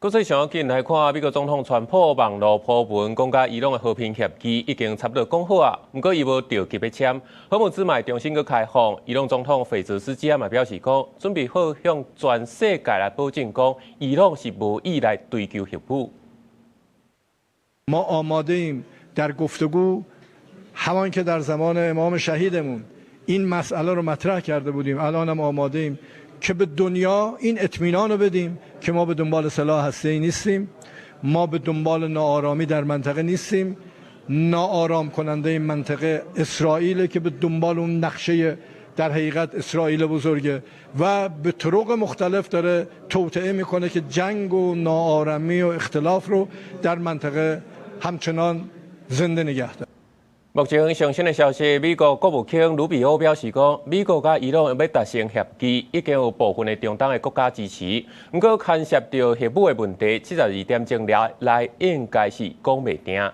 國際上近來看，美國總統川普網絡鋪文，講甲伊朗的和平協議已經差不多講好啊，不過伊無着急要簽。荷姆茲麥重新去開放，伊朗總統菲茲斯基嘛表示講，準備好向全世界來保證講，伊朗是無意來追求核武。ما آماده‌ایم در گفتگو همان که در زمان امام شهیدمون این مسئله رو مطرح کرده بودیم الانم آماده‌ایم که به دنیا این اطمینان رو بدیم که ما به دنبال سلاح هسته‌ای نیستیم، ما به دنبال ناآرامی در منطقه نیستیم. ناآرام کننده این منطقه اسرائیل که به دنبال اون نقشه در حقیقت اسرائیل بزرگه و به طرق مختلف داره توطئه میکنه که جنگ و ناآرامی و اختلاف رو در منطقه همچنان زنده نگه داره.目前上新的消息，美國國務卿魯比歐表示講，美國甲伊朗要達成協議，已經有部分的中東的國家支持。不過牽涉到核武的問題，72點鐘來應該是講袂定。